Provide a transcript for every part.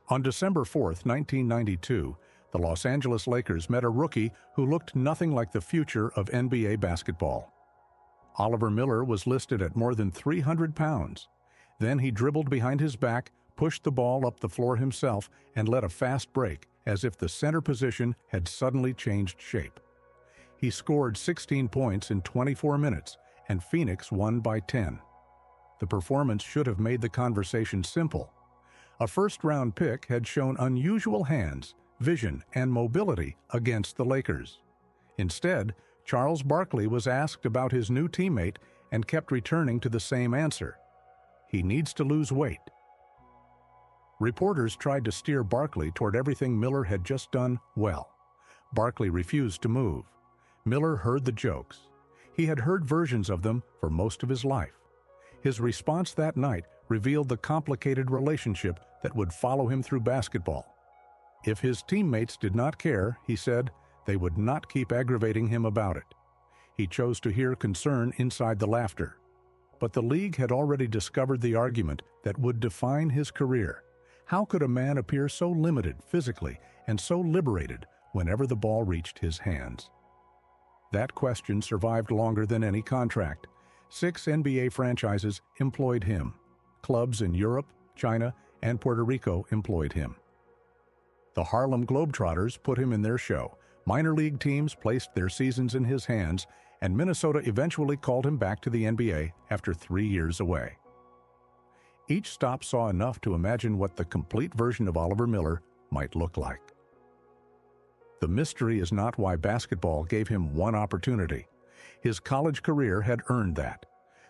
On December 4, 1992, the Los Angeles Lakers met a rookie who looked nothing like the future of NBA basketball. Oliver Miller was listed at more than 300 pounds. Then he dribbled behind his back, pushed the ball up the floor himself, and led a fast break, as if the center position had suddenly changed shape. He scored 16 points in 24 minutes, and Phoenix won by 10. The performance should have made the conversation simple. A first-round pick had shown unusual hands, vision, and mobility against the Lakers. Instead, Charles Barkley was asked about his new teammate and kept returning to the same answer: he needs to lose weight. Reporters tried to steer Barkley toward everything Miller had just done well. Barkley refused to move. Miller heard the jokes. He had heard versions of them for most of his life. His response that night revealed the complicated relationship that would follow him through basketball. If his teammates did not care, he said, they would not keep aggravating him about it. He chose to hear concern inside the laughter. But the league had already discovered the argument that would define his career. How could a man appear so limited physically and so liberated whenever the ball reached his hands? That question survived longer than any contract. 6 NBA franchises employed him. Clubs in Europe, China, and Puerto Rico employed him. The Harlem Globetrotters put him in their show. Minor league teams placed their seasons in his hands, and Minnesota eventually called him back to the NBA after 3 years away. Each stop saw enough to imagine what the complete version of Oliver Miller might look like. The mystery is not why basketball gave him one opportunity. His college career had earned that.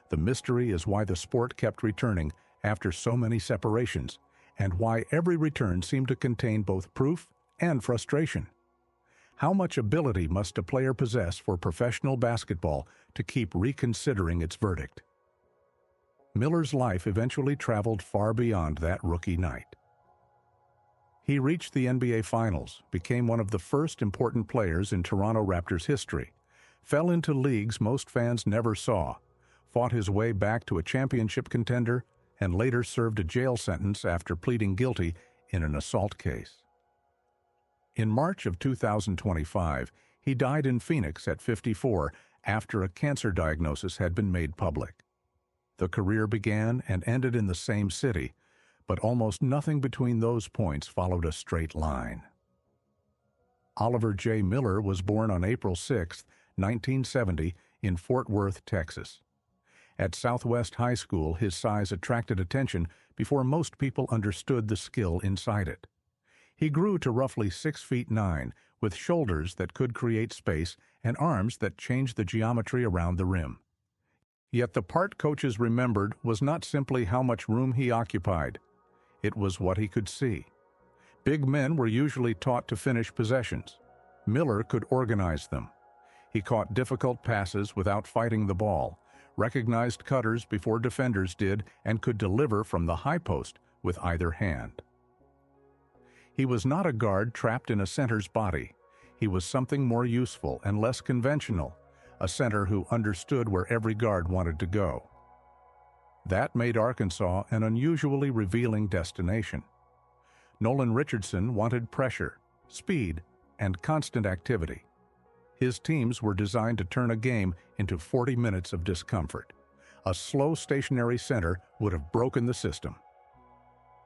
The mystery is why the sport kept returning after so many separations, and why every return seemed to contain both proof and frustration. How much ability must a player possess for professional basketball to keep reconsidering its verdict? Miller's life eventually traveled far beyond that rookie night. He reached the NBA Finals, became one of the first important players in Toronto Raptors history, fell into leagues most fans never saw, fought his way back to a championship contender, and later served a jail sentence after pleading guilty in an assault case. In March of 2025, he died in Phoenix at 54 after a cancer diagnosis had been made public. The career began and ended in the same city, but almost nothing between those points followed a straight line. Oliver J. Miller was born on April 6, 1970, in Fort Worth, Texas. At Southwest High School, his size attracted attention before most people understood the skill inside it. He grew to roughly 6 feet 9, with shoulders that could create space and arms that changed the geometry around the rim. Yet the part coaches remembered was not simply how much room he occupied. It was what he could see. Big men were usually taught to finish possessions. Miller could organize them. He caught difficult passes without fighting the ball, recognized cutters before defenders did, and could deliver from the high post with either hand. He was not a guard trapped in a center's body. He was something more useful and less conventional, a center who understood where every guard wanted to go. That made Arkansas an unusually revealing destination. Nolan Richardson wanted pressure, speed, and constant activity. His teams were designed to turn a game into 40 minutes of discomfort. A slow, stationary center would have broken the system.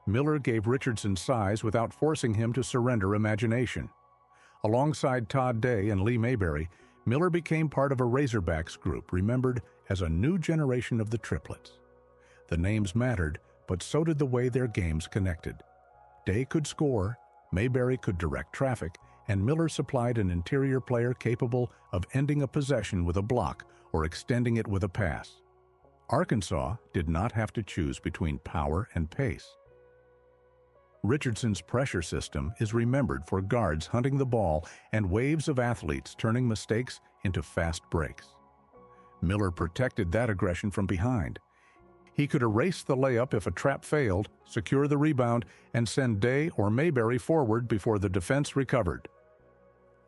Miller gave Richardson size without forcing him to surrender imagination. Alongside Todd Day and Lee Mayberry, Miller became part of a Razorbacks group remembered as a new generation of the triplets. The names mattered, but so did the way their games connected. Day could score, Mayberry could direct traffic, and Miller supplied an interior player capable of ending a possession with a block or extending it with a pass. Arkansas did not have to choose between power and pace. Richardson's pressure system is remembered for guards hunting the ball and waves of athletes turning mistakes into fast breaks. Miller protected that aggression from behind. He could erase the layup if a trap failed, secure the rebound, and send Day or Mayberry forward before the defense recovered.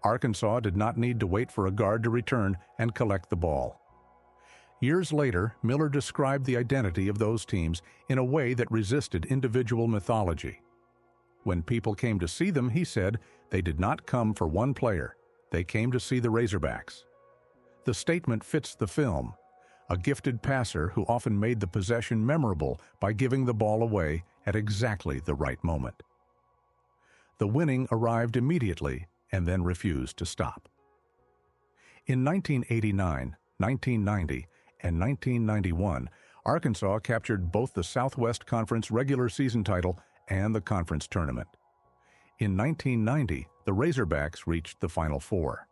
Arkansas did not need to wait for a guard to return and collect the ball. Years later, Miller described the identity of those teams in a way that resisted individual mythology. When people came to see them, he said, they did not come for one player. They came to see the Razorbacks. The statement fits the film. A gifted passer who often made the possession memorable by giving the ball away at exactly the right moment. The winning arrived immediately and then refused to stop. In 1989, 1990, and 1991, Arkansas captured both the Southwest Conference regular season title and the conference tournament. In 1990, the Razorbacks reached the Final Four.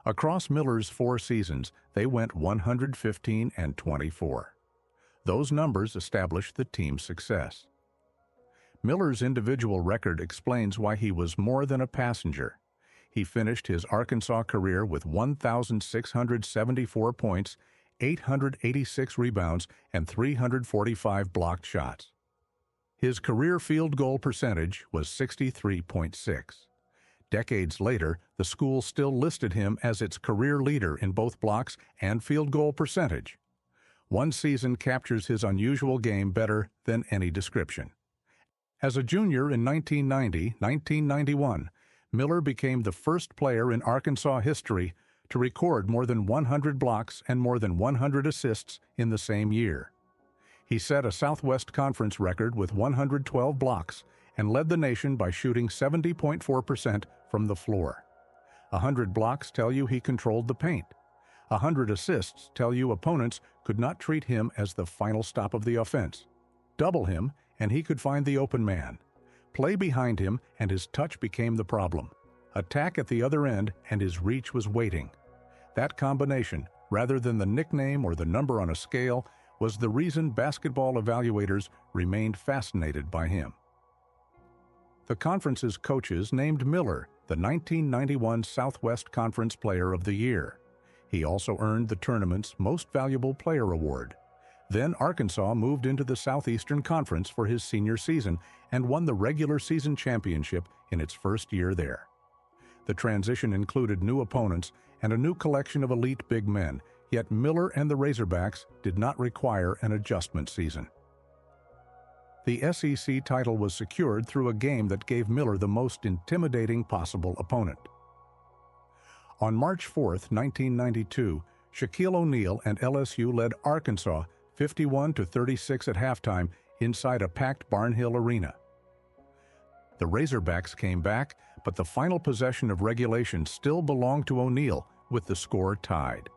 Across Miller's 4 seasons, they went 115-24. Those numbers established the team's success. Miller's individual record explains why he was more than a passenger. He finished his Arkansas career with 1,674 points, 886 rebounds, and 345 blocked shots. His career field goal percentage was 63.6. Decades later, the school still listed him as its career leader in both blocks and field goal percentage. One season captures his unusual game better than any description. As a junior in 1990-1991, Miller became the first player in Arkansas history to record more than 100 blocks and more than 100 assists in the same year. He set a Southwest Conference record with 112 blocks and led the nation by shooting 70.4% from the floor. 100 blocks tell you he controlled the paint. 100 assists tell you opponents could not treat him as the final stop of the offense. Double him, and he could find the open man. Play behind him, and his touch became the problem. Attack at the other end, and his reach was waiting. That combination, rather than the nickname or the number on a scale, was the reason basketball evaluators remained fascinated by him. The conference's coaches named Miller the 1991 Southwest Conference Player of the Year. He also earned the tournament's Most Valuable Player award. Then Arkansas moved into the Southeastern Conference for his senior season and won the regular season championship in its first year there. The transition included new opponents and a new collection of elite big men, yet Miller and the Razorbacks did not require an adjustment season. The SEC title was secured through a game that gave Miller the most intimidating possible opponent. On March 4, 1992, Shaquille O'Neal and LSU led Arkansas 51-36 at halftime inside a packed Barnhill Arena. The Razorbacks came back, but the final possession of regulation still belonged to O'Neal, with the score tied.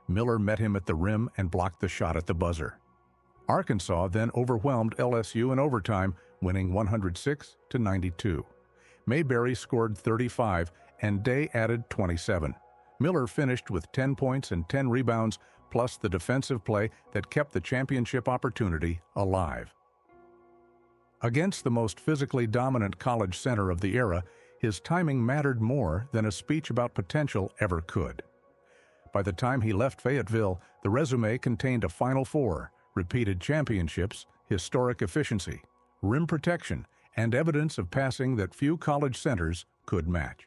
Miller met him at the rim and blocked the shot at the buzzer. Arkansas then overwhelmed LSU in overtime, winning 106-92. Mayberry scored 35, and Day added 27. Miller finished with 10 points and 10 rebounds, plus the defensive play that kept the championship opportunity alive. Against the most physically dominant college center of the era, his timing mattered more than a speech about potential ever could. By the time he left Fayetteville, the resume contained a Final Four, repeated championships, historic efficiency, rim protection, and evidence of passing that few college centers could match.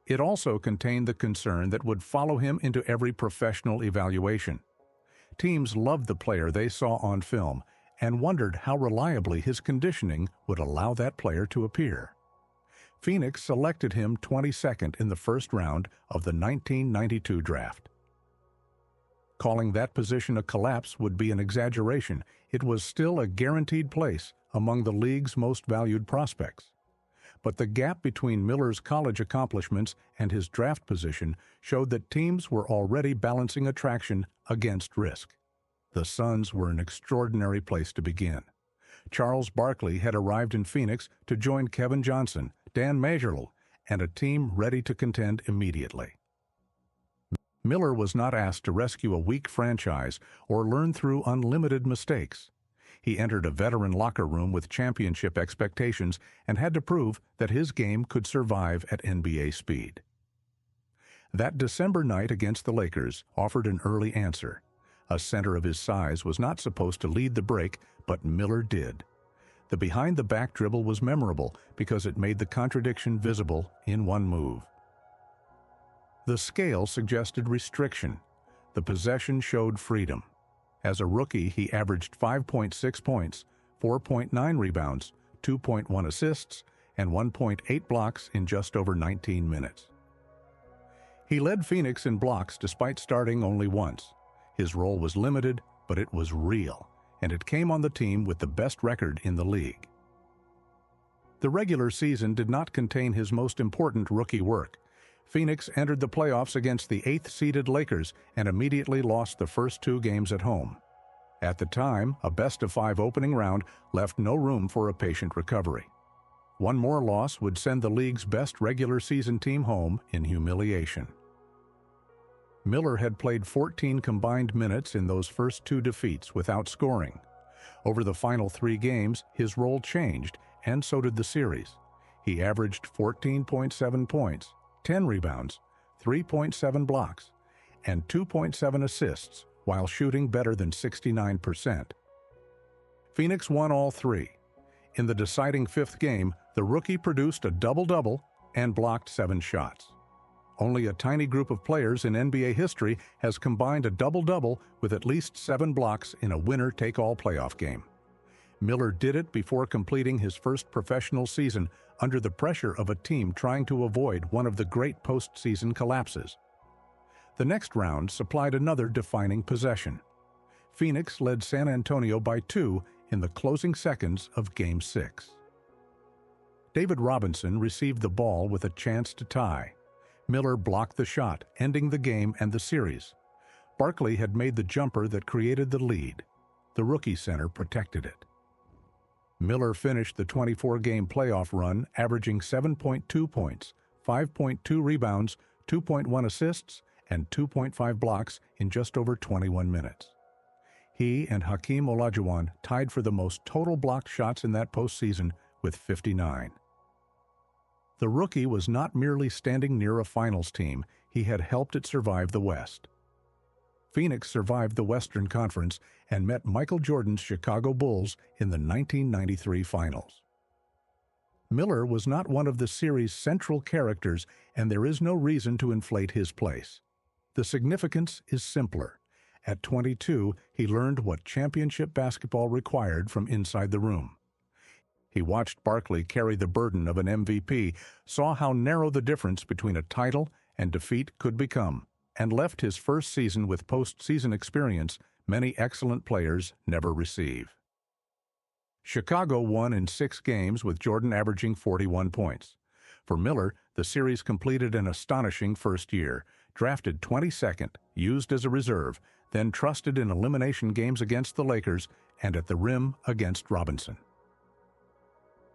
It also contained the concern that would follow him into every professional evaluation. Teams loved the player they saw on film and wondered how reliably his conditioning would allow that player to appear. Phoenix selected him 22nd in the first round of the 1992 draft. Calling that position a collapse would be an exaggeration. It was still a guaranteed place among the league's most valued prospects. But the gap between Miller's college accomplishments and his draft position showed that teams were already balancing attraction against risk. The Suns were an extraordinary place to begin. Charles Barkley had arrived in Phoenix to join Kevin Johnson, Dan Majerle, and a team ready to contend immediately. Miller was not asked to rescue a weak franchise or learn through unlimited mistakes. He entered a veteran locker room with championship expectations and had to prove that his game could survive at NBA speed. That December night against the Lakers offered an early answer. A center of his size was not supposed to lead the break, but Miller did. The behind-the-back dribble was memorable because it made the contradiction visible in one move. The scale suggested restriction. The possession showed freedom. As a rookie, he averaged 5.6 points, 4.9 rebounds, 2.1 assists, and 1.8 blocks in just over 19 minutes. He led Phoenix in blocks despite starting only once. His role was limited, but it was real, and it came on the team with the best record in the league. The regular season did not contain his most important rookie work. Phoenix entered the playoffs against the 8th-seeded Lakers and immediately lost the first 2 games at home. At the time, a best-of-5 opening round left no room for a patient recovery. One more loss would send the league's best regular season team home in humiliation. Miller had played 14 combined minutes in those first 2 defeats without scoring. Over the final 3 games, his role changed, and so did the series. He averaged 14.7 points, 10 rebounds, 3.7 blocks, and 2.7 assists while shooting better than 69%. Phoenix won all 3. In the deciding 5th game, the rookie produced a double-double and blocked 7 shots. Only a tiny group of players in NBA history has combined a double-double with at least 7 blocks in a winner-take-all playoff game. Miller did it before completing his first professional season under the pressure of a team trying to avoid one of the great postseason collapses. The next round supplied another defining possession. Phoenix led San Antonio by 2 in the closing seconds of Game 6. David Robinson received the ball with a chance to tie. Miller blocked the shot, ending the game and the series. Barkley had made the jumper that created the lead. The rookie center protected it. Miller finished the 24-game playoff run averaging 7.2 points, 5.2 rebounds, 2.1 assists, and 2.5 blocks in just over 21 minutes. He and Hakeem Olajuwon tied for the most total blocked shots in that postseason with 59. The rookie was not merely standing near a finals team, he had helped it survive the West. Phoenix survived the Western Conference and met Michael Jordan's Chicago Bulls in the 1993 finals. Miller was not one of the series' central characters, and there is no reason to inflate his place. The significance is simpler. At 22, he learned what championship basketball required from inside the room. He watched Barkley carry the burden of an MVP, saw how narrow the difference between a title and defeat could become, and left his first season with postseason experience many excellent players never receive. Chicago won in 6 games with Jordan averaging 41 points. For Miller, the series completed an astonishing first year, drafted 22nd, used as a reserve, then trusted in elimination games against the Lakers and at the rim against Robinson.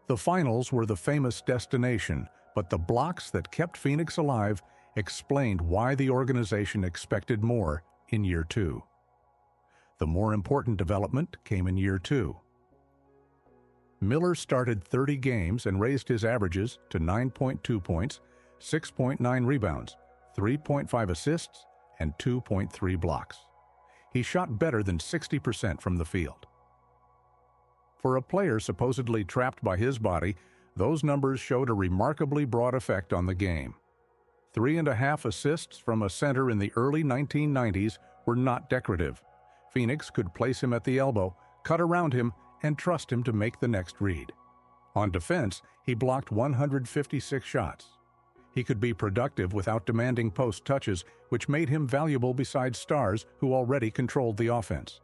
The finals were the famous destination, but the blocks that kept Phoenix alive explained why the organization expected more in year 2. The more important development came in year 2. Miller started 30 games and raised his averages to 9.2 points, 6.9 rebounds, 3.5 assists, and 2.3 blocks. He shot better than 60% from the field. For a player supposedly trapped by his body, those numbers showed a remarkably broad effect on the game. 3.5 assists from a center in the early 1990s were not decorative. Phoenix could place him at the elbow, cut around him, and trust him to make the next read. On defense, he blocked 156 shots. He could be productive without demanding post touches, which made him valuable beside stars who already controlled the offense.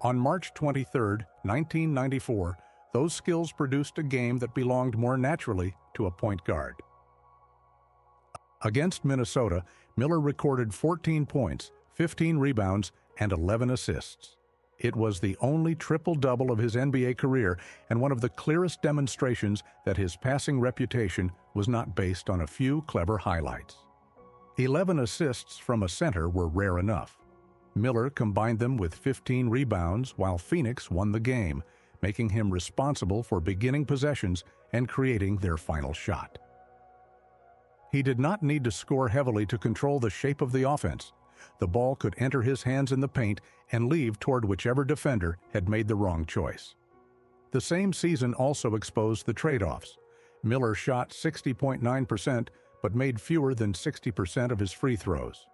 On March 23, 1994, those skills produced a game that belonged more naturally to a point guard. Against Minnesota, Miller recorded 14 points, 15 rebounds, and 11 assists. It was the only triple-double of his NBA career and one of the clearest demonstrations that his passing reputation was not based on a few clever highlights. 11 assists from a center were rare enough. Miller combined them with 15 rebounds while Phoenix won the game, making him responsible for beginning possessions and creating their final shot. He did not need to score heavily to control the shape of the offense. The ball could enter his hands in the paint and leave toward whichever defender had made the wrong choice. The same season also exposed the trade-offs. Miller shot 60.9% but made fewer than 60% of his free throws.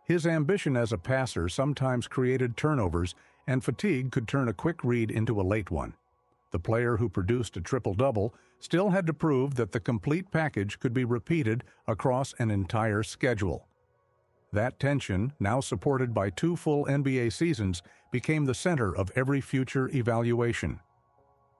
His ambition as a passer sometimes created turnovers, and fatigue could turn a quick read into a late one. The player who produced a triple-double still had to prove that the complete package could be repeated across an entire schedule. That tension, now supported by 2 full NBA seasons, became the center of every future evaluation.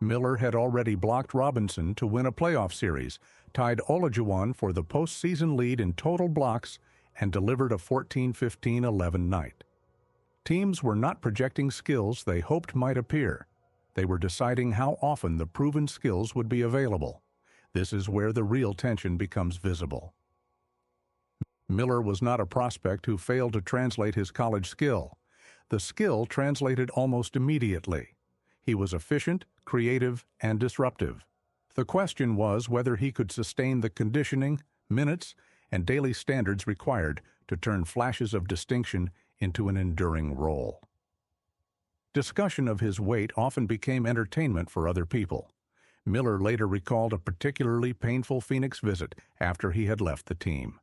Miller had already blocked Robinson to win a playoff series, tied Olajuwon for the postseason lead in total blocks, and delivered a 14-15-11 night. Teams were not projecting skills they hoped might appear. They were deciding how often the proven skills would be available. This is where the real tension becomes visible. Miller was not a prospect who failed to translate his college skill. The skill translated almost immediately. He was efficient, creative, and disruptive. The question was whether he could sustain the conditioning, minutes, and daily standards required to turn flashes of distinction into an enduring role. Discussion of his weight often became entertainment for other people. Miller later recalled a particularly painful Phoenix visit after he had left the team.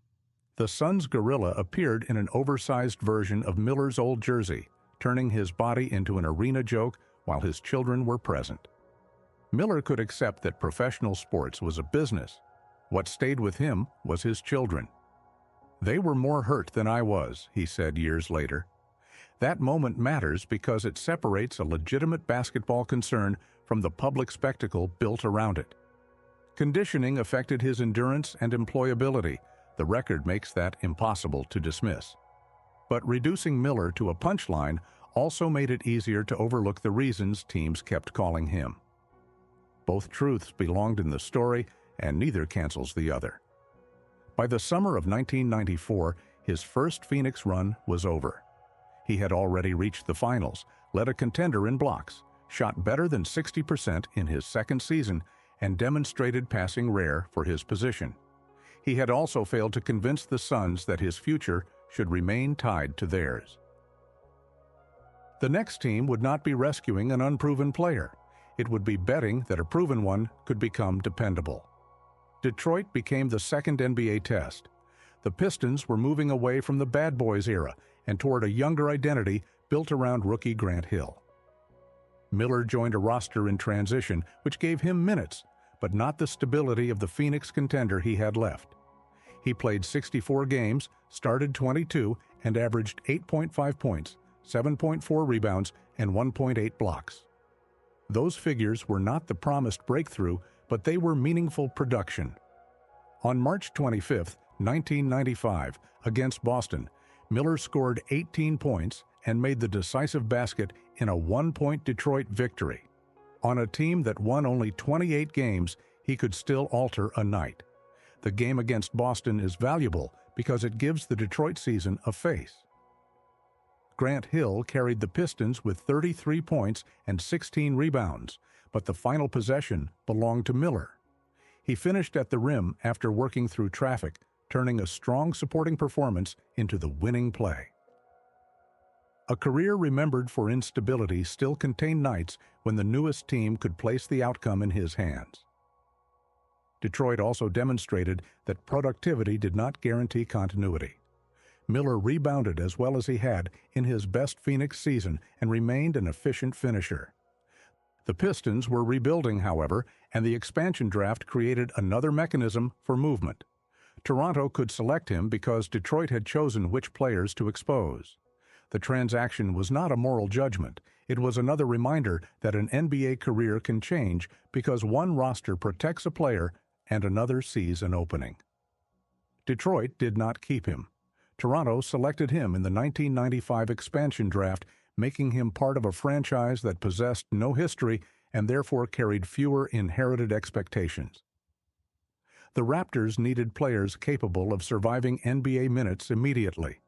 The Suns' gorilla appeared in an oversized version of Miller's old jersey, turning his body into an arena joke while his children were present. Miller could accept that professional sports was a business. What stayed with him was his children. "They were more hurt than I was," he said years later. That moment matters because it separates a legitimate basketball concern from the public spectacle built around it. Conditioning affected his endurance and employability. The record makes that impossible to dismiss. But reducing Miller to a punchline also made it easier to overlook the reasons teams kept calling him. Both truths belonged in the story, and neither cancels the other. By the summer of 1994, his first Phoenix run was over. He had already reached the finals, led a contender in blocks, shot better than 60% in his second season, and demonstrated passing rare for his position. He had also failed to convince the Suns that his future should remain tied to theirs. The next team would not be rescuing an unproven player. It would be betting that a proven one could become dependable. Detroit became the second NBA test. The Pistons were moving away from the bad boys era and toward a younger identity built around rookie Grant Hill. Miller joined a roster in transition, which gave him minutes, but not the stability of the Phoenix contender he had left. He played 64 games, started 22, and averaged 8.5 points, 7.4 rebounds, and 1.8 blocks. Those figures were not the promised breakthrough, but they were meaningful production. On March 25, 1995, against Boston, Miller scored 18 points and made the decisive basket in a 1-point Detroit victory. On a team that won only 28 games, he could still alter a night. The game against Boston is valuable because it gives the Detroit season a face. Grant Hill carried the Pistons with 33 points and 16 rebounds, but the final possession belonged to Miller. He finished at the rim after working through traffic, turning a strong supporting performance into the winning play. A career remembered for instability still contained nights when the newest team could place the outcome in his hands. Detroit also demonstrated that productivity did not guarantee continuity. Miller rebounded as well as he had in his best Phoenix season and remained an efficient finisher. The Pistons were rebuilding, however, and the expansion draft created another mechanism for movement. Toronto could select him because Detroit had chosen which players to expose. The transaction was not a moral judgment. It was another reminder that an NBA career can change because one roster protects a player and another sees an opening. Detroit did not keep him. Toronto selected him in the 1995 expansion draft, making him part of a franchise that possessed no history and therefore carried fewer inherited expectations. The Raptors needed players capable of surviving NBA minutes immediately.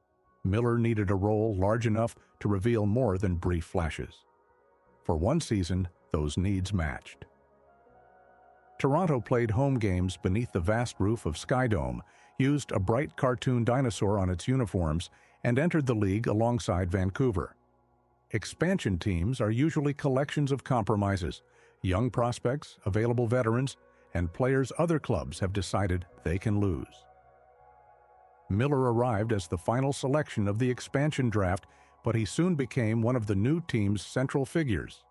Miller needed a role large enough to reveal more than brief flashes. For one season, those needs matched. Toronto played home games beneath the vast roof of Skydome, used a bright cartoon dinosaur on its uniforms, and entered the league alongside Vancouver. Expansion teams are usually collections of compromises, young prospects, available veterans, and players other clubs have decided they can lose. Miller arrived as the final selection of the expansion draft, but he soon became one of the new team's central figures.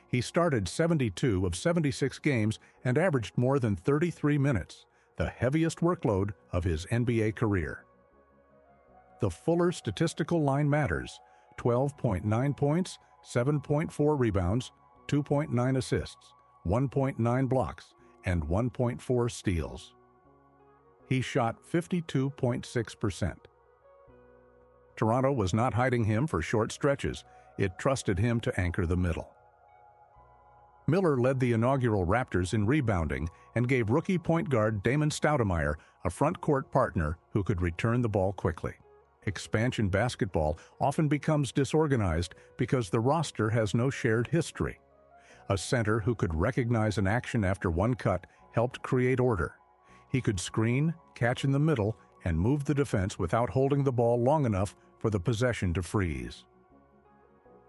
He started 72 of 76 games and averaged more than 33 minutes, the heaviest workload of his NBA career. The fuller statistical line matters: 12.9 points, 7.4 rebounds, 2.9 assists, 1.9 blocks, and 1.4 steals. He shot 52.6%. Toronto was not hiding him for short stretches. It trusted him to anchor the middle. Miller led the inaugural Raptors in rebounding and gave rookie point guard Damon Stoudemire a front-court partner who could return the ball quickly. Expansion basketball often becomes disorganized because the roster has no shared history. A center who could recognize an action after one cut helped create order. He could screen, catch in the middle, and move the defense without holding the ball long enough for the possession to freeze.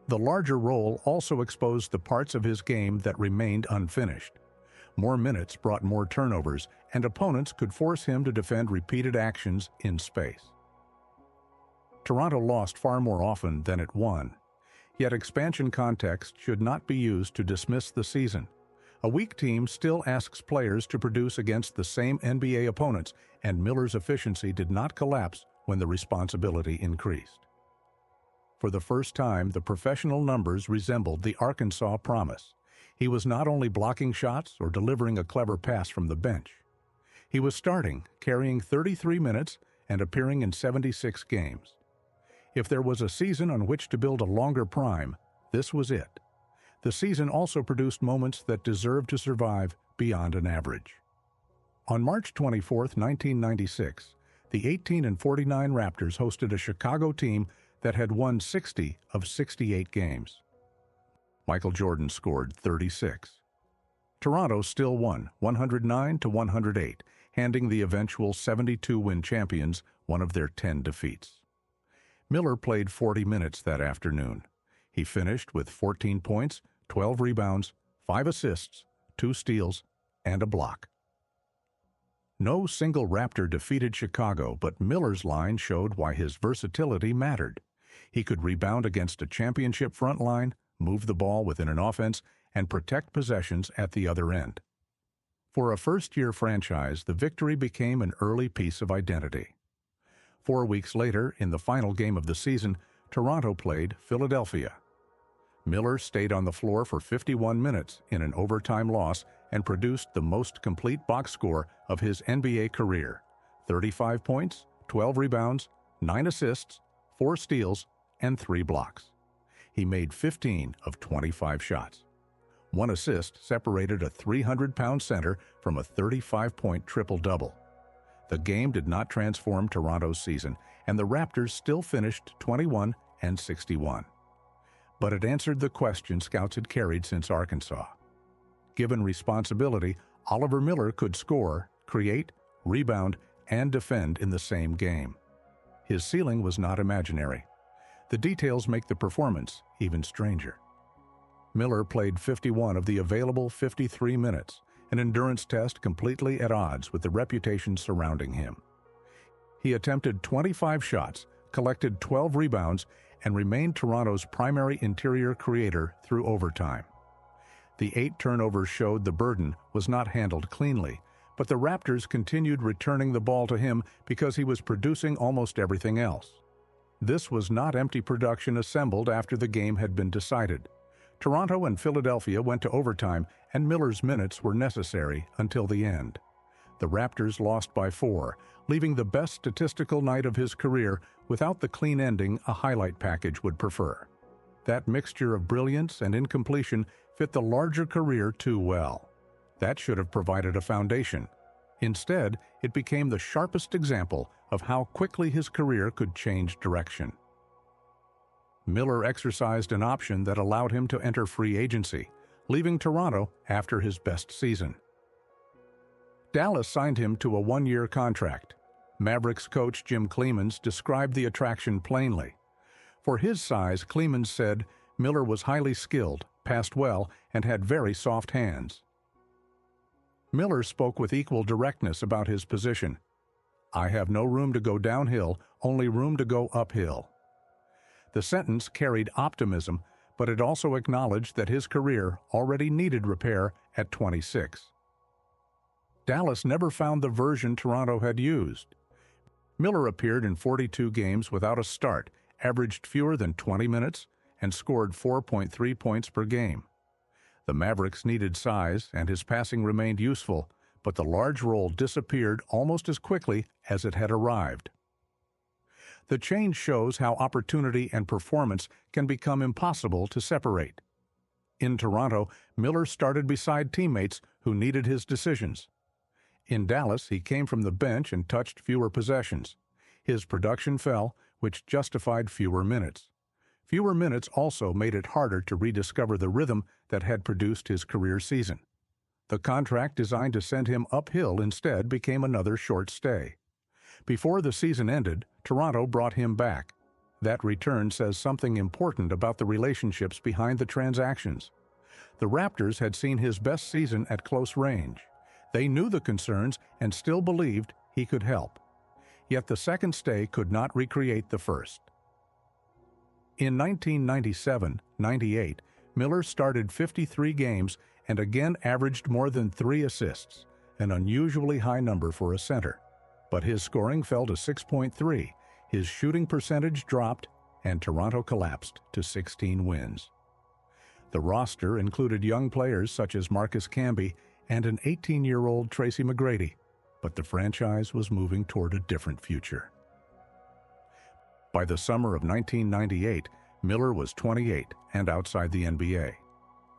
The larger role also exposed the parts of his game that remained unfinished. More minutes brought more turnovers, and opponents could force him to defend repeated actions in space. Toronto lost far more often than it won. Yet expansion context should not be used to dismiss the season. A weak team still asks players to produce against the same NBA opponents, and Miller's efficiency did not collapse when the responsibility increased. For the first time, the professional numbers resembled the Arkansas promise. He was not only blocking shots or delivering a clever pass from the bench. He was starting, carrying 33 minutes, and appearing in 76 games. If there was a season on which to build a longer prime, this was it. The season also produced moments that deserved to survive beyond an average. On March 24, 1996, the 18-49 Raptors hosted a Chicago team that had won 60 of 68 games. Michael Jordan scored 36. Toronto still won, 109-108, handing the eventual 72-win champions one of their 10 defeats. Miller played 40 minutes that afternoon. He finished with 14 points, 12 rebounds, 5 assists, 2 steals, and a block. No single Raptor defeated Chicago, but Miller's line showed why his versatility mattered. He could rebound against a championship front line, move the ball within an offense, and protect possessions at the other end. For a first-year franchise, the victory became an early piece of identity. 4 weeks later, in the final game of the season, Toronto played Philadelphia. Miller stayed on the floor for 51 minutes in an overtime loss and produced the most complete box score of his NBA career: 35 points, 12 rebounds, 9 assists, 4 steals, and 3 blocks. He made 15 of 25 shots. 1 assist separated a 300-pound center from a 35-point triple-double. The game did not transform Toronto's season, and the Raptors still finished 21-61. But it answered the question scouts had carried since Arkansas. Given responsibility, Oliver Miller could score, create, rebound, and defend in the same game. His ceiling was not imaginary. The details make the performance even stranger. Miller played 51 of the available 53 minutes, an endurance test completely at odds with the reputation surrounding him. He attempted 25 shots, collected 12 rebounds, and remained Toronto's primary interior creator through overtime. The 8 turnovers showed the burden was not handled cleanly, but the Raptors continued returning the ball to him because he was producing almost everything else. This was not empty production assembled after the game had been decided. Toronto and Philadelphia went to overtime, and Miller's minutes were necessary until the end. The Raptors lost by 4, leaving the best statistical night of his career without the clean ending a highlight package would prefer. That mixture of brilliance and incompletion fit the larger career too well. That should have provided a foundation. Instead, it became the sharpest example of how quickly his career could change direction. Miller exercised an option that allowed him to enter free agency, leaving Toronto after his best season. Dallas signed him to a 1-year contract. Mavericks coach Jim Clemens described the attraction plainly. For his size, Clemens said, Miller was highly skilled, passed well, and had very soft hands. Miller spoke with equal directness about his position. I have no room to go downhill, only room to go uphill. The sentence carried optimism, but it also acknowledged that his career already needed repair at 26. Dallas never found the version Toronto had used. Miller appeared in 42 games without a start, averaged fewer than 20 minutes, and scored 4.3 points per game. The Mavericks needed size, and his passing remained useful, but the large role disappeared almost as quickly as it had arrived. The change shows how opportunity and performance can become impossible to separate. In Toronto, Miller started beside teammates who needed his decisions. In Dallas, he came from the bench and touched fewer possessions. His production fell, which justified fewer minutes. Fewer minutes also made it harder to rediscover the rhythm that had produced his career season. The contract designed to send him uphill instead became another short stay. Before the season ended, Toronto brought him back. That return says something important about the relationships behind the transactions. The Raptors had seen his best season at close range. They knew the concerns and still believed he could help. Yet the second stay could not recreate the first. In 1997-98, Miller started 53 games and again averaged more than 3 assists, an unusually high number for a center. But his scoring fell to 6.3, his shooting percentage dropped, and Toronto collapsed to 16 wins. The roster included young players such as Marcus Camby and an 18-year-old Tracy McGrady, but the franchise was moving toward a different future. By the summer of 1998, Miller was 28 and outside the NBA.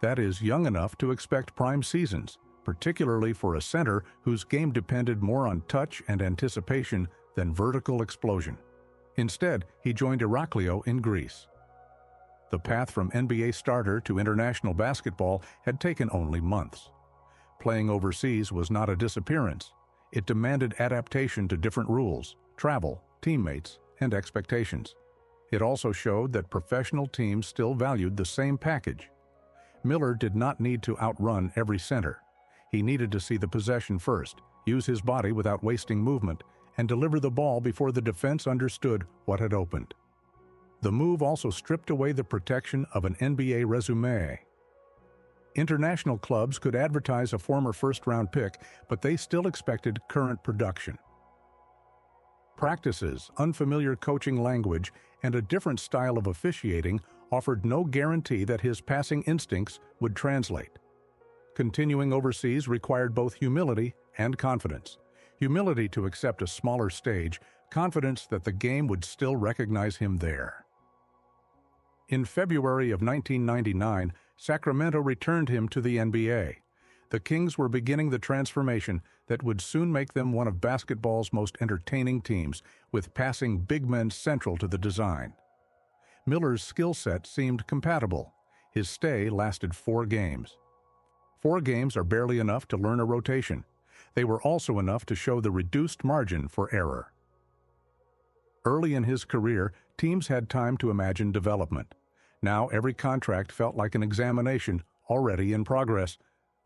That is young enough to expect prime seasons, particularly for a center whose game depended more on touch and anticipation than vertical explosion. Instead, he joined Iraklio in Greece. The path from NBA starter to international basketball had taken only months. Playing overseas was not a disappearance. It demanded adaptation to different rules, travel, teammates, and expectations. It also showed that professional teams still valued the same package. Miller did not need to outrun every center. He needed to see the possession first, use his body without wasting movement, and deliver the ball before the defense understood what had opened. The move also stripped away the protection of an NBA resume. International clubs could advertise a former first-round pick, but they still expected current production. Practices, unfamiliar coaching language, and a different style of officiating offered no guarantee that his passing instincts would translate. Continuing overseas required both humility and confidence. Humility to accept a smaller stage, confidence that the game would still recognize him there. In February of 1999, Sacramento returned him to the NBA. The Kings were beginning the transformation that would soon make them one of basketball's most entertaining teams, with passing big men central to the design. Miller's skill set seemed compatible. His stay lasted 4 games. 4 games are barely enough to learn a rotation. They were also enough to show the reduced margin for error. Early in his career, teams had time to imagine development. Now every contract felt like an examination already in progress.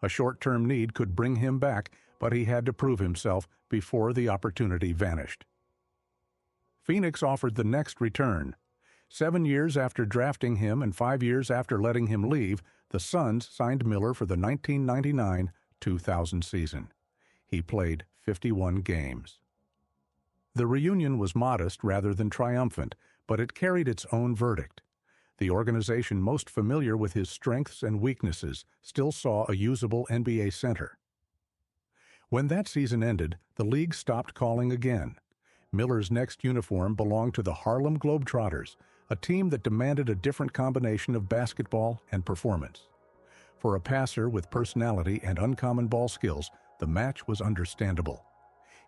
A short-term need could bring him back, but he had to prove himself before the opportunity vanished. Phoenix offered the next return. 7 years after drafting him and 5 years after letting him leave, the Suns signed Miller for the 1999-2000 season. He played 51 games. The reunion was modest rather than triumphant, but it carried its own verdict. The organization most familiar with his strengths and weaknesses still saw a usable NBA center. When that season ended, the league stopped calling again. Miller's next uniform belonged to the Harlem Globetrotters, a team that demanded a different combination of basketball and performance. For a passer with personality and uncommon ball skills, the match was understandable.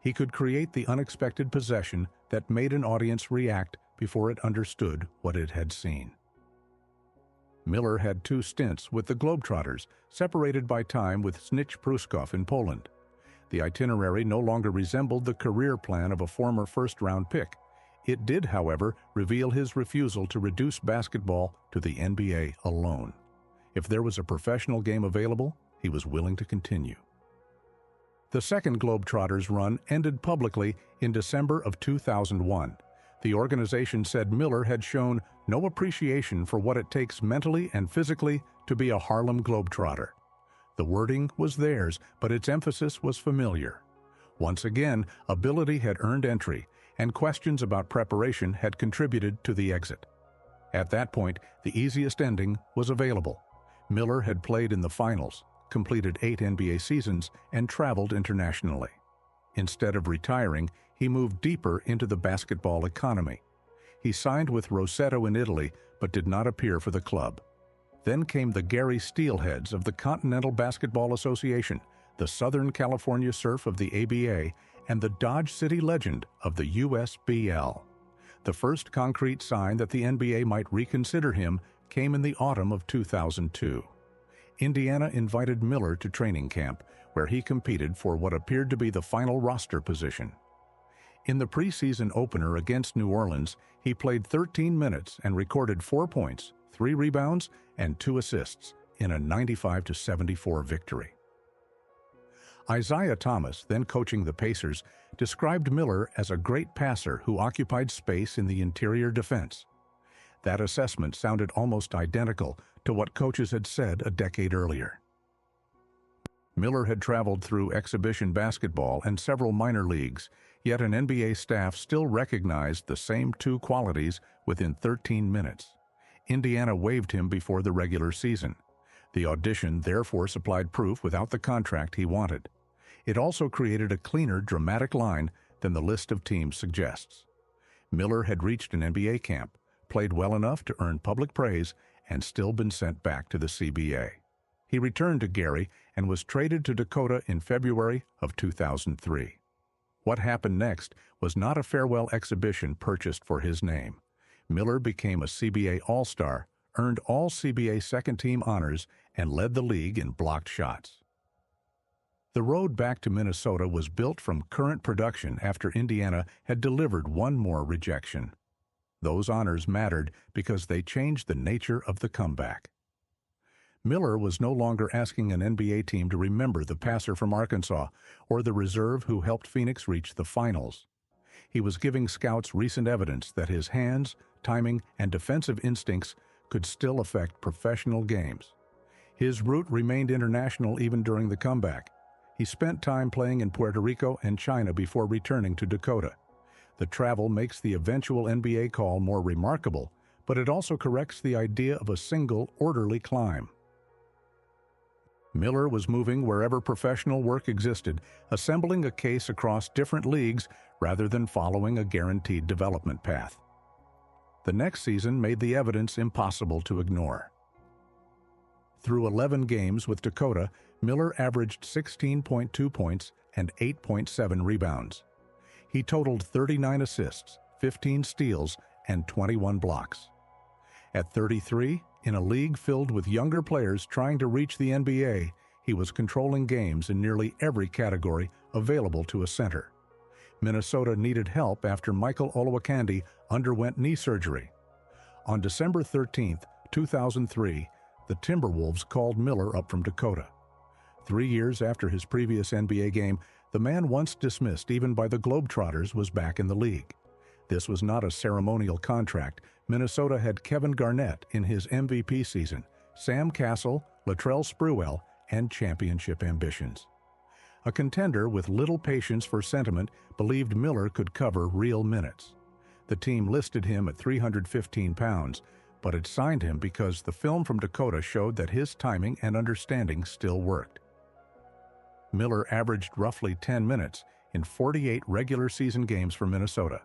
He could create the unexpected possession that made an audience react before it understood what it had seen. Miller had 2 stints with the Globetrotters, separated by time with Snitch Pruskow in Poland. The itinerary no longer resembled the career plan of a former first-round pick. It did, however, reveal his refusal to reduce basketball to the NBA alone. If there was a professional game available, he was willing to continue. The second Globetrotters run ended publicly in December of 2001. The organization said Miller had shown no appreciation for what it takes mentally and physically to be a Harlem Globetrotter. The wording was theirs, but its emphasis was familiar. Once again, ability had earned entry, and questions about preparation had contributed to the exit. At that point, the easiest ending was available. Miller had played in the finals, completed 8 NBA seasons, and traveled internationally. Instead of retiring, he moved deeper into the basketball economy. He signed with Roseto in Italy, but did not appear for the club. Then came the Gary Steelheads of the Continental Basketball Association, the Southern California Surf of the ABA, and the Dodge City Legend of the USBL. The first concrete sign that the NBA might reconsider him came in the autumn of 2002. Indiana invited Miller to training camp, where he competed for what appeared to be the final roster position. In the preseason opener against New Orleans, he played 13 minutes and recorded 4 points, 3 rebounds, and 2 assists in a 95-74 victory. Isaiah Thomas, then coaching the Pacers, described Miller as a great passer who occupied space in the interior defense. That assessment sounded almost identical to what coaches had said a decade earlier. Miller had traveled through exhibition basketball and several minor leagues, yet an NBA staff still recognized the same 2 qualities within 13 minutes. Indiana waived him before the regular season. The audition therefore supplied proof without the contract he wanted. It also created a cleaner, dramatic line than the list of teams suggests. Miller had reached an NBA camp, played well enough to earn public praise, and still been sent back to the CBA. He returned to Gary and was traded to Dakota in February of 2003. What happened next was not a farewell exhibition purchased for his name. Miller became a CBA All-Star, earned all CBA second-team honors, and led the league in blocked shots. The road back to Minnesota was built from current production after Indiana had delivered one more rejection. Those honors mattered because they changed the nature of the comeback. Miller was no longer asking an NBA team to remember the passer from Arkansas or the reserve who helped Phoenix reach the finals. He was giving scouts recent evidence that his hands, timing, and defensive instincts could still affect professional games. His route remained international even during the comeback. He spent time playing in Puerto Rico and China before returning to Dakota. The travel makes the eventual NBA call more remarkable, but it also corrects the idea of a single, orderly climb. Miller was moving wherever professional work existed, assembling a case across different leagues rather than following a guaranteed development path. The next season made the evidence impossible to ignore. Through 11 games with Dakota, Miller averaged 16.2 points and 8.7 rebounds. He totaled 39 assists, 15 steals, and 21 blocks. At 33, in a league filled with younger players trying to reach the NBA, he was controlling games in nearly every category available to a center. Minnesota needed help after Michael Olowokandi underwent knee surgery. On December 13, 2003, the Timberwolves called Miller up from Dakota. 3 years after his previous NBA game, the man once dismissed even by the Globetrotters was back in the league. This was not a ceremonial contract. Minnesota had Kevin Garnett in his MVP season, Sam Cassell, Latrell Sprewell, and championship ambitions. A contender with little patience for sentiment believed Miller could cover real minutes. The team listed him at 315 pounds, but it signed him because the film from Dakota showed that his timing and understanding still worked. Miller averaged roughly 10 minutes in 48 regular season games for Minnesota.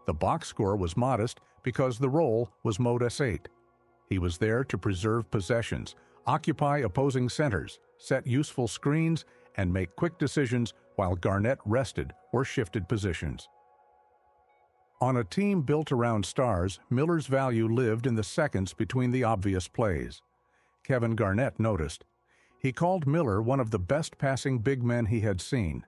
The box score was modest because the role was mode S8. He was there to preserve possessions, occupy opposing centers, set useful screens, and make quick decisions while Garnett rested or shifted positions. On a team built around stars, Miller's value lived in the seconds between the obvious plays. Kevin Garnett noticed. He called Miller one of the best passing big men he had seen.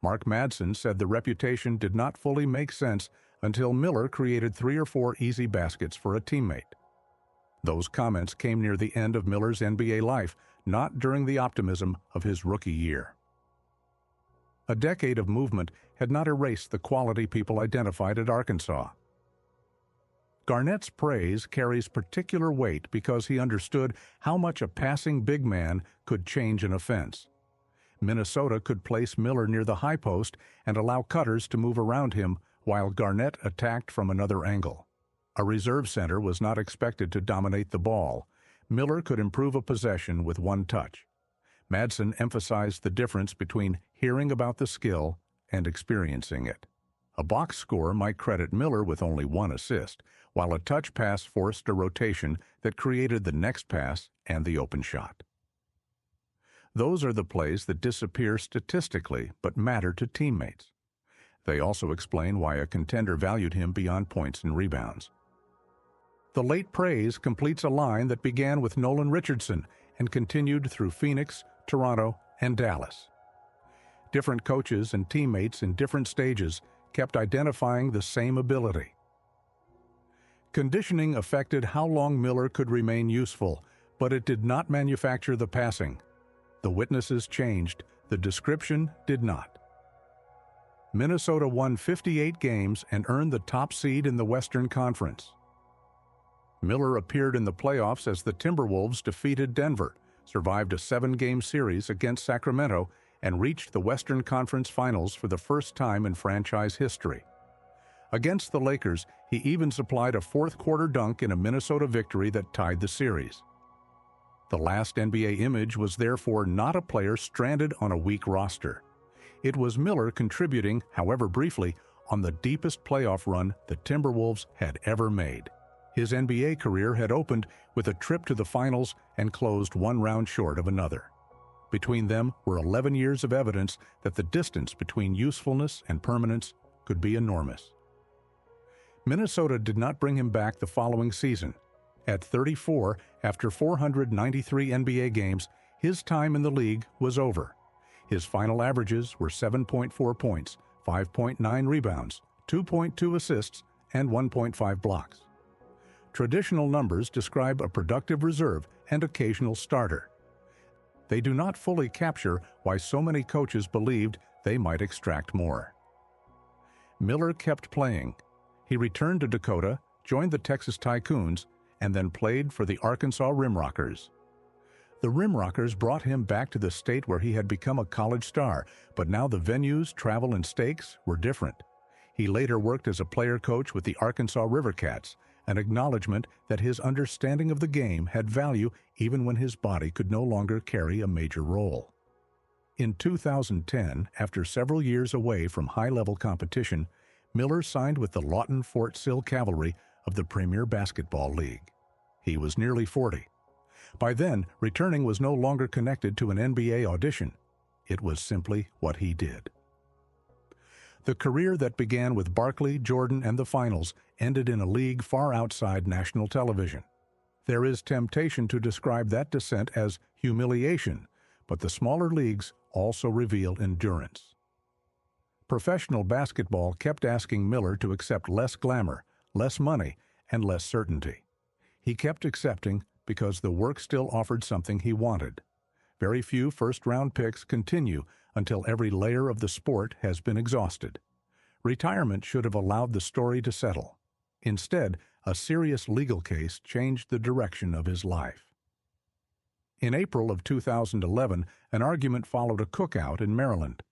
Mark Madsen said the reputation did not fully make sense until Miller created 3 or 4 easy baskets for a teammate. Those comments came near the end of Miller's NBA life, not during the optimism of his rookie year. A decade of movement had not erased the quality people identified at Arkansas. Garnett's praise carries particular weight because he understood how much a passing big man could change an offense. Minnesota could place Miller near the high post and allow cutters to move around him while Garnett attacked from another angle. A reserve center was not expected to dominate the ball. Miller could improve a possession with one touch. Madsen emphasized the difference between hearing about the skill and experiencing it. A box score might credit Miller with only one assist, while a touch pass forced a rotation that created the next pass and the open shot. Those are the plays that disappear statistically but matter to teammates. They also explain why a contender valued him beyond points and rebounds. The late praise completes a line that began with Nolan Richardson and continued through Phoenix, Toronto, and Dallas. Different coaches and teammates in different stages kept identifying the same ability. Conditioning affected how long Miller could remain useful, but it did not manufacture the passing. The witnesses changed, the description did not. Minnesota won 58 games and earned the top seed in the Western Conference. Miller appeared in the playoffs as the Timberwolves defeated Denver, survived a 7-game series against Sacramento, and reached the Western Conference Finals for the first time in franchise history. Against the Lakers, he even supplied a fourth-quarter dunk in a Minnesota victory that tied the series. The last NBA image was therefore not a player stranded on a weak roster. It was Miller contributing, however briefly, on the deepest playoff run the Timberwolves had ever made. His NBA career had opened with a trip to the finals and closed one round short of another. Between them were 11 years of evidence that the distance between usefulness and permanence could be enormous. Minnesota did not bring him back the following season. At 34, after 493 NBA games, his time in the league was over. His final averages were 7.4 points, 5.9 rebounds, 2.2 assists, and 1.5 blocks. Traditional numbers describe a productive reserve and occasional starter. They do not fully capture why so many coaches believed they might extract more. Miller kept playing. He returned to Dakota, joined the Texas Tycoons, and then played for the Arkansas Rimrockers. The Rimrockers brought him back to the state where he had become a college star, but now the venues, travel, and stakes were different. He later worked as a player coach with the Arkansas Rivercats, an acknowledgement that his understanding of the game had value even when his body could no longer carry a major role. In 2010, after several years away from high-level competition, Miller signed with the Lawton Fort Sill Cavalry of the Premier Basketball League. He was nearly 40. By then, returning was no longer connected to an NBA audition. It was simply what he did. The career that began with Barkley, Jordan, and the finals ended in a league far outside national television. There is temptation to describe that descent as humiliation, but the smaller leagues also reveal endurance. Professional basketball kept asking Miller to accept less glamour, less money, and less certainty. He kept accepting because the work still offered something he wanted. Very few first-round picks continue until every layer of the sport has been exhausted. Retirement should have allowed the story to settle. Instead, a serious legal case changed the direction of his life. In April of 2011, an argument followed a cookout in Maryland.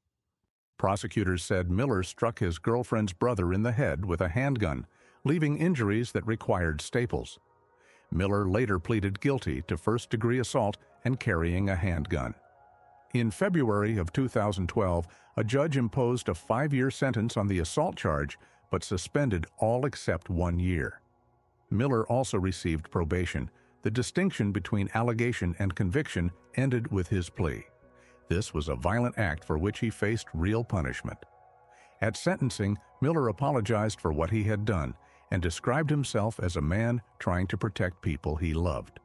Prosecutors said Miller struck his girlfriend's brother in the head with a handgun, leaving injuries that required staples. Miller later pleaded guilty to first-degree assault and carrying a handgun. In February of 2012, a judge imposed a 5-year sentence on the assault charge, but suspended all except 1 year. Miller also received probation. The distinction between allegation and conviction ended with his plea. This was a violent act for which he faced real punishment. At sentencing, Miller apologized for what he had done and described himself as a man trying to protect people he loved.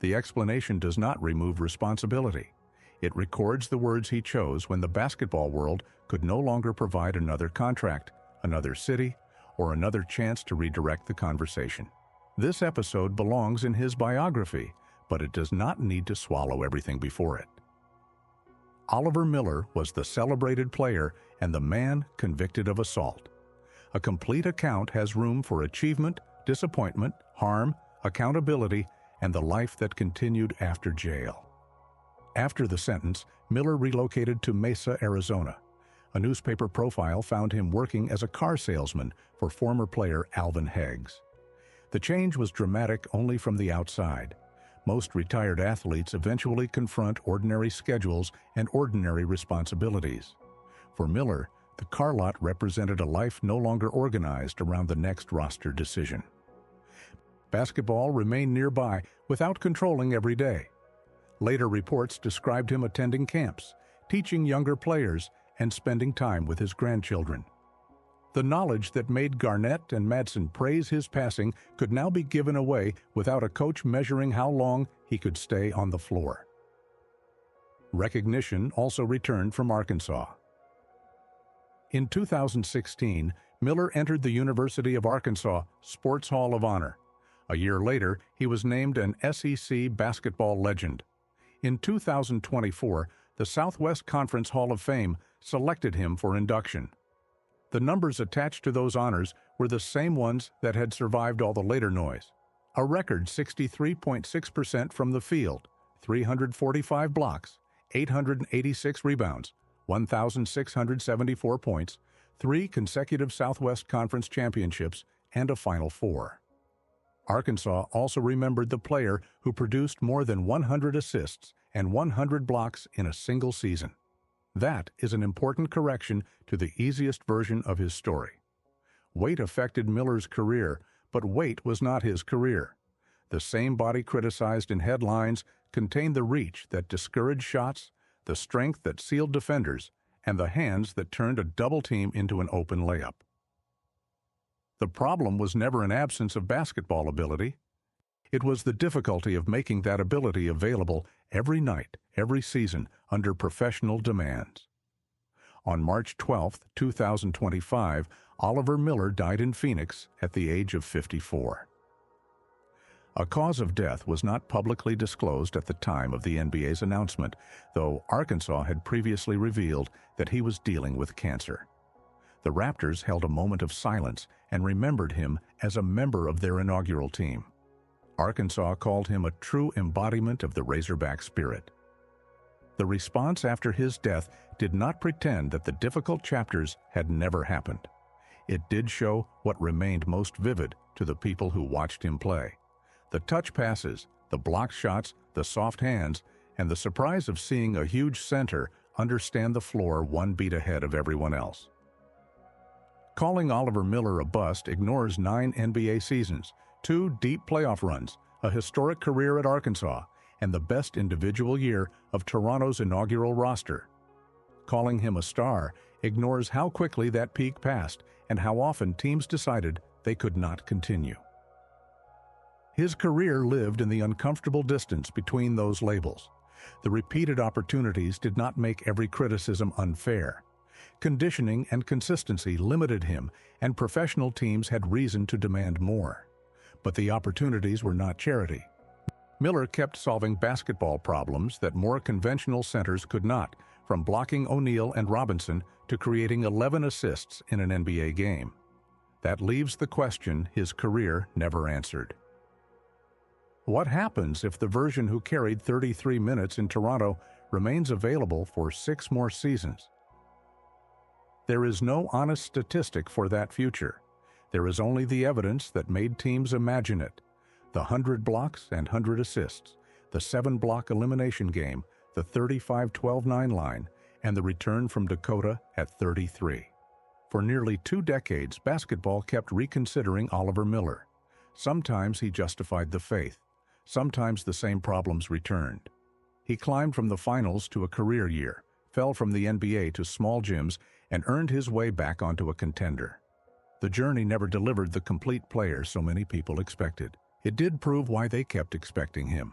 The explanation does not remove responsibility. It records the words he chose when the basketball world could no longer provide another contract, another city, or another chance to redirect the conversation. This episode belongs in his biography, but it does not need to swallow everything before it. Oliver Miller was the celebrated player and the man convicted of assault. A complete account has room for achievement, disappointment, harm, accountability, and the life that continued after jail. After the sentence, Miller relocated to Mesa, Arizona. A newspaper profile found him working as a car salesman for former player Alvin Heggs. The change was dramatic only from the outside. Most retired athletes eventually confront ordinary schedules and ordinary responsibilities. For Miller, the car lot represented a life no longer organized around the next roster decision. Basketball remained nearby without controlling every day. Later reports described him attending camps, teaching younger players, and spending time with his grandchildren. The knowledge that made Garnett and Madsen praise his passing could now be given away without a coach measuring how long he could stay on the floor. Recognition also returned from Arkansas. In 2016, Miller entered the University of Arkansas Sports Hall of Honor. A year later, he was named an SEC basketball legend. In 2024, the Southwest Conference Hall of Fame selected him for induction. The numbers attached to those honors were the same ones that had survived all the later noise. A record 63.6% from the field, 345 blocks, 886 rebounds, 1,674 points, 3 consecutive Southwest Conference championships, and a Final Four. Arkansas also remembered the player who produced more than 100 assists and 100 blocks in a single season. That is an important correction to the easiest version of his story. Weight affected Miller's career, but weight was not his career. The same body criticized in headlines contained the reach that discouraged shots, the strength that sealed defenders, and the hands that turned a double team into an open layup. The problem was never an absence of basketball ability. It was the difficulty of making that ability available every night, every season, under professional demands. On March 12, 2025, Oliver Miller died in Phoenix at the age of 54. A cause of death was not publicly disclosed at the time of the NBA's announcement, though Arkansas had previously revealed that he was dealing with cancer. The Raptors held a moment of silence and remembered him as a member of their inaugural team. Arkansas called him a true embodiment of the Razorback spirit. The response after his death did not pretend that the difficult chapters had never happened. It did show what remained most vivid to the people who watched him play: the touch passes, the blocked shots, the soft hands, and the surprise of seeing a huge center understand the floor one beat ahead of everyone else. Calling Oliver Miller a bust ignores 9 NBA seasons, 2 deep playoff runs, a historic career at Arkansas, and the best individual year of Toronto's inaugural roster. Calling him a star ignores how quickly that peak passed and how often teams decided they could not continue. His career lived in the uncomfortable distance between those labels. The repeated opportunities did not make every criticism unfair. Conditioning and consistency limited him, and professional teams had reason to demand more. But the opportunities were not charity. Miller kept solving basketball problems that more conventional centers could not, from blocking O'Neal and Robinson to creating 11 assists in an NBA game. That leaves the question his career never answered. What happens if the version who carried 33 minutes in Toronto remains available for 6 more seasons? There is no honest statistic for that future. There is only the evidence that made teams imagine it: the 100 blocks and 100 assists, the 7-block elimination game, the 35-12-9 line, and the return from Dakota at 33. For nearly 2 decades, basketball kept reconsidering Oliver Miller. Sometimes he justified the faith. Sometimes the same problems returned. He climbed from the finals to a career year, fell from the NBA to small gyms, and earned his way back onto a contender. The journey never delivered the complete player so many people expected. It did prove why they kept expecting him.